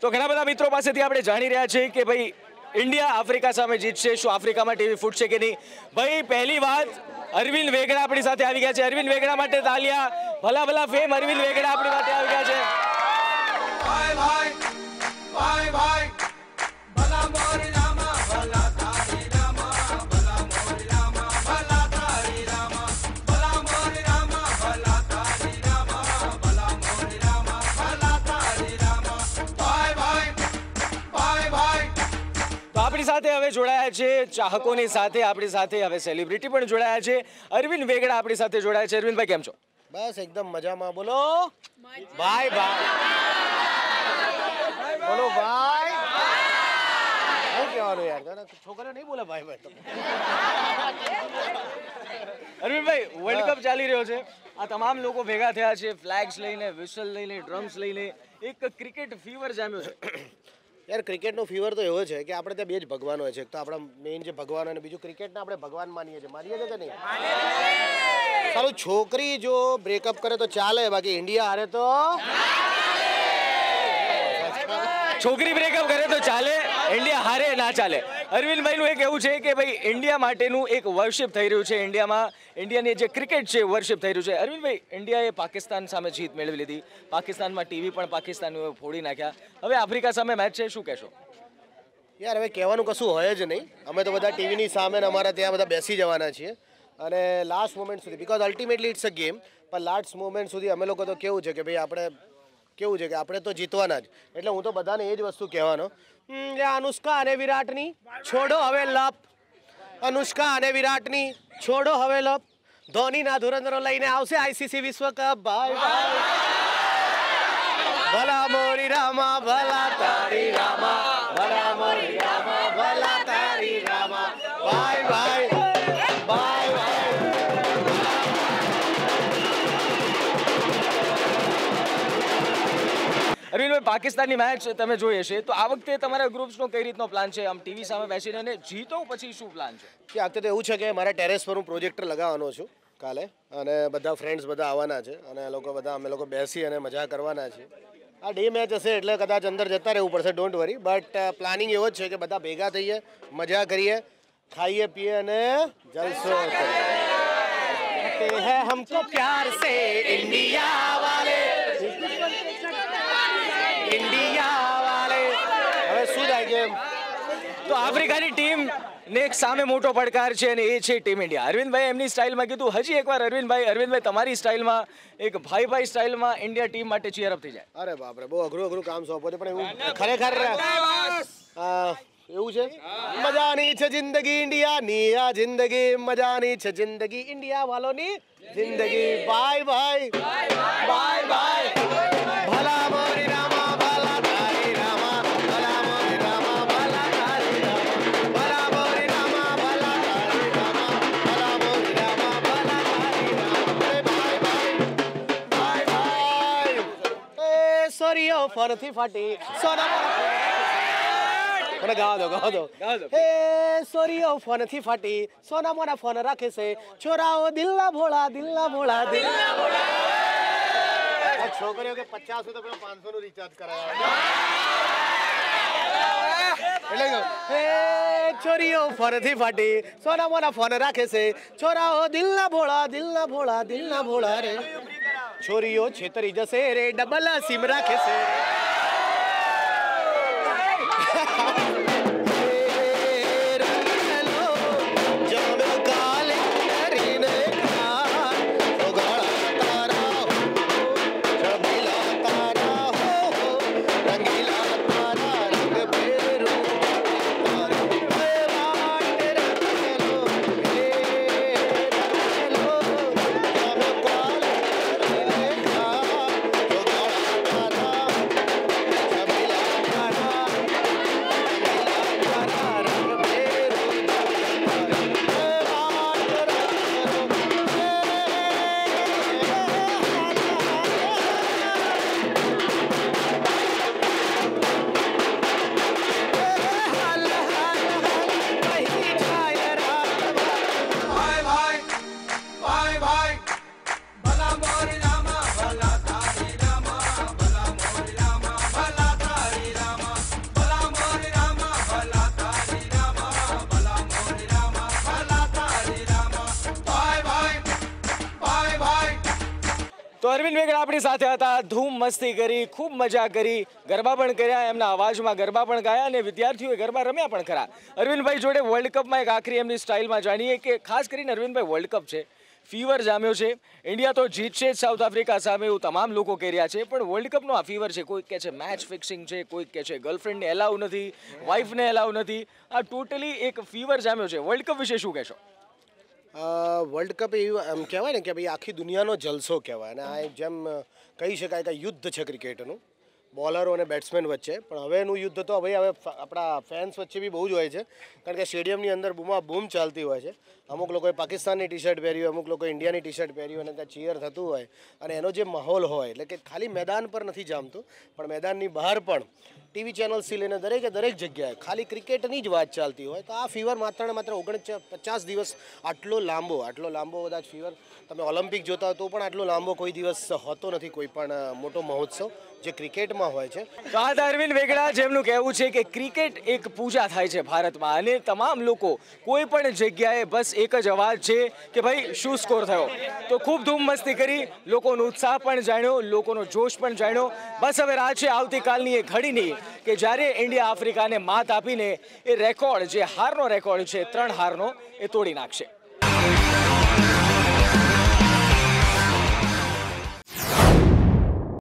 તો ઘણા બધા મિત્રો પાસેથી આપણે જાણી રહ્યા છીએ કે ભાઈ ઇન્ડિયા આફ્રિકા સામે જીતશે, શું આફ્રિકામાં ટીવી ફૂટશે કે નહીં. ભાઈ પહેલી વાત, અરવિંદ વેગડા આપણી સાથે આવી ગયા છે. અરવિંદ વેગડા માટે તાલિયા. ભલા ભલા ફેમ અરવિંદ વેગડા આપણી માટે આવી ગયા છે. આપણી સાથે હવે જોડાયા છે ચાહકોની સાથે, આપણી સાથે હવે સેલિબ્રિટી પણ જોડાયા છે. અરવિંદ વેગડા આપણી સાથે જોડાયા છે. અરવિંદભાઈ કેમ છો? બસ એકદમ મજામાં. બોલો ભાઈ ભાઈ, બોલો ભાઈ. શું કહેવાનું યાર, છોકરા નહીં બોલે ભાઈ ભાઈ. અરવિંદભાઈ, વર્લ્ડ કપ ચાલી રહ્યો છે, આ તમામ લોકો ભેગા થયા છે, ફ્લેગ્સ લઈને, વિસલ લઈને, ડ્રમ્સ લઈને, એક ક્રિકેટ ફીવર જામ્યો છે. યાર ક્રિકેટનો ફીવર તો એવો છે કે આપણે ત્યાં બે જ ભગવાન હોય છે. એક તો આપણા મેઇન જે ભગવાન હોય ને બીજું ક્રિકેટને આપણે ભગવાન માનીએ છીએ કે નહીં? સારું, છોકરી જો બ્રેકઅપ કરે તો ચાલે, બાકી ઇન્ડિયા હારે તો છોકરી બ્રેકઅપ કરે તો ચાલે, ઇન્ડિયા હારે ના ચાલે. અરવિંદભાઈનું એક એવું છે કે ભાઈ ઇન્ડિયા માટેનું એક વર્શિપ થઈ રહ્યું છે. ઇન્ડિયાની જે ક્રિકેટ છે વર્શિપ થઈ રહ્યું છે. અરવિંદભાઈ, ઇન્ડિયાએ પાકિસ્તાન સામે જીત મેળવી લીધી, પાકિસ્તાનમાં ટીવી પણ પાકિસ્તાનીઓ ફોડી નાખ્યા, હવે આફ્રિકા સામે મેચ છે, શું કહેશો? યાર હવે કહેવાનું કશું હોય જ નહીં. અમે તો બધા ટીવીની સામે ને અમારા ત્યાં બધા બેસી જવાના છીએ અને લાસ્ટ મોમેન્ટ સુધી, because ultimately it's a game, પણ લાસ્ટ મોમેન્ટ સુધી અમે લોકો તો કેવું છે કે ભાઈ આપણે તો જીતવાના જ. એટલે હું તો બધાને એ જ વસ્તુ કહેવાનો, અનુષ્કા અને વિરાટની છોડો હવે લપ, અનુષ્કા અને વિરાટની છોડો હવે લપ, ધોનીના ધુરંધરો લઈને આવશે આઈસીસી વિશ્વ કપ. ભાઈ ભાઈ, ભલા મોરી રામા ભલા તારી રામા, ભલા મોરી રામા ભલા તારી રામા. ભાઈ ભાઈ, ભાઈ ભાઈ. અરવિંદભાઈ, પાકિસ્તાનની મેચ તમે જોઈ હશે, તો આ વખતે તમારા ગ્રુપ્સનો કઈ રીતનો પ્લાન છે? આમ ટીવી સામે બેસીને અને જીતો પછી શું પ્લાન છે? કે આ વખતે તો એવું છે કે મારા ટેરેસ પર હું પ્રોજેક્ટર લગાવવાનો છું કાલે, અને બધા ફ્રેન્ડ્સ બધા આવવાના છે અને અમે લોકો બેસી અને મજા કરવાના છે. આ ડે મેચ હશે એટલે કદાચ અંદર જતા રહેવું પડશે, ડોન્ટ વરી. બટ પ્લાનિંગ એવો જ છે કે બધા ભેગા થઈએ, મજા કરીએ, ખાઈએ પીએ અને જલસો કરીએ. હમકો પ્યાર સે ઇન્ડિયા વાલે, ઇન્ડિયા વાલે. હવે શું થાય કે તો આફ્રિકાની ટીમ ને એક સામે મોટો પડકાર છે અને એ છે ટીમ ઇન્ડિયા. અરવિંદભાઈ એમની સ્ટાઇલમાં કીધું, હજી એકવાર અરવિંદભાઈ તમારી સ્ટાઇલમાં, એક ભાઈ સ્ટાઇલમાં ઇન્ડિયા ટીમ માટે ચીયર અપ થઈ જાય. અરે બાપરે, બહુ અઘરું કામ સોંપો છે, પણ એવું ખરેખર એવું છે. મજાની છે જિંદગી ઇન્ડિયાની, આ જિંદગી મજાની છે જિંદગી ઇન્ડિયા વાલોની જિંદગી. By bye, bye by. ભલા મોરી રામા ભલા તારી રામા, ભલા મોરી રામા ભલા તારી રામા, ભલા મોરી રામા ભલા તારી રામા, ભલા મોરી રામા ભલા તારી રામા. Bye bye, bye bye. એ સોરીઓ ફરથી ફાટી સોના મને ગાવા દો. હે સોરીઓ ફોન થી ફાટી સોના મોના ફોન રાખે છે, છોરાઓ દિલના ભોળા, દિલના ભોળા, દિલના ભોળા. છોકરીઓ કે 50 તો પેલો 500 નું રિચાર્જ કરાયા. એટલે હે છોરીઓ ફોન થી ફાટી સોના મોના ફોન રાખે છે, છોરાઓ દિલના ભોળા, દિલના ભોળા, દિલના ભોળા રે. છોરીઓ છેતરી જશે રે, ડબલ સિમ રાખે છે. તો અરવિંદ વેગડા આપણી સાથે હતા, ધૂમ મસ્તી કરી, ખૂબ મજા કરી, ગરબા પણ કર્યા, એમના અવાજમાં ગરબા પણ ગાયા અને વિદ્યાર્થીઓએ ગરબા રમ્યા પણ ખરા. અરવિંદભાઈ જોડે વર્લ્ડ કપમાં એક આખરી એમની સ્ટાઇલમાં જાણીએ કે ખાસ કરીને અરવિંદભાઈ વર્લ્ડ કપ છે, ફીવર જામ્યો છે, ઇન્ડિયા તો જીતશે જ સાઉથ આફ્રિકા સામે એવું તમામ લોકો કહી રહ્યા છે, પણ વર્લ્ડ કપનો આ ફીવર છે. કોઈક કહે છે મેચ ફિક્સિંગ છે, કોઈક કહે છે ગર્લફ્રેન્ડને એલાઉ નથી, વાઇફને એલાઉ નથી. આ ટોટલી એક ફીવર જામ્યો છે. વર્લ્ડ કપ વિશે શું કહેશો? વર્લ્ડ કપ એવું એમ કહેવાય ને કે ભાઈ આખી દુનિયાનો જલસો કહેવાય અને આ જેમ કહી શકાય કે યુદ્ધ છે ક્રિકેટનું, બોલરો અને બેટ્સમેન વચ્ચે. પણ હવેનું યુદ્ધ તો ભાઈ હવે આપણા ફેન્સ વચ્ચે બી બહુ જ હોય છે, કારણ કે સ્ટેડિયમની અંદર બૂમ ચાલતી હોય છે. અમુક લોકોએ પાકિસ્તાનની ટી શર્ટ પહેરી હોય, અમુક લોકોએ ઇન્ડિયાની ટી શર્ટ પહેરી હોય અને ત્યાં ચીયર થતું હોય અને એનો જે માહોલ હોય એટલે કે ખાલી મેદાન પર નથી જામતું પણ મેદાનની બહાર પણ ટીવી ચેનલ્સથી લઈને દરેક જગ્યાએ ખાલી ક્રિકેટની જ વાત ચાલતી હોય. તો આ ફીવર માત્ર ને માત્ર 49 દિવસ આટલો લાંબો કદાચ ફીવર તમે ઓલિમ્પિક જોતા હો તો પણ આટલો લાંબો કોઈ દિવસ હોતો નથી, કોઈ પણ મોટો મહોત્સવ જે ક્રિકેટમાં હોય છે. તો આ અરવિંદ વેગડા જેમનું કહેવું છે કે ક્રિકેટ એક પૂજા થાય છે ભારતમાં અને તમામ લોકો કોઈ પણ જગ્યાએ બસ એક જ અવાજ છે કે ભાઈ શું સ્કોર થયો. તો ખૂબ ધૂમ મસ્તી કરી, લોકોનો ઉત્સાહ પણ જાણ્યો, લોકોનો જોશ પણ જાણ્યો. બસ હવે રાહ છે આવતીકાલની એ ઘડીની કે જ્યારે ઇન્ડિયા આફ્રિકાને માત આપીને એ રેકોર્ડ જે હારનો રેકોર્ડ છે 3 હારનો એ તોડી નાખશે.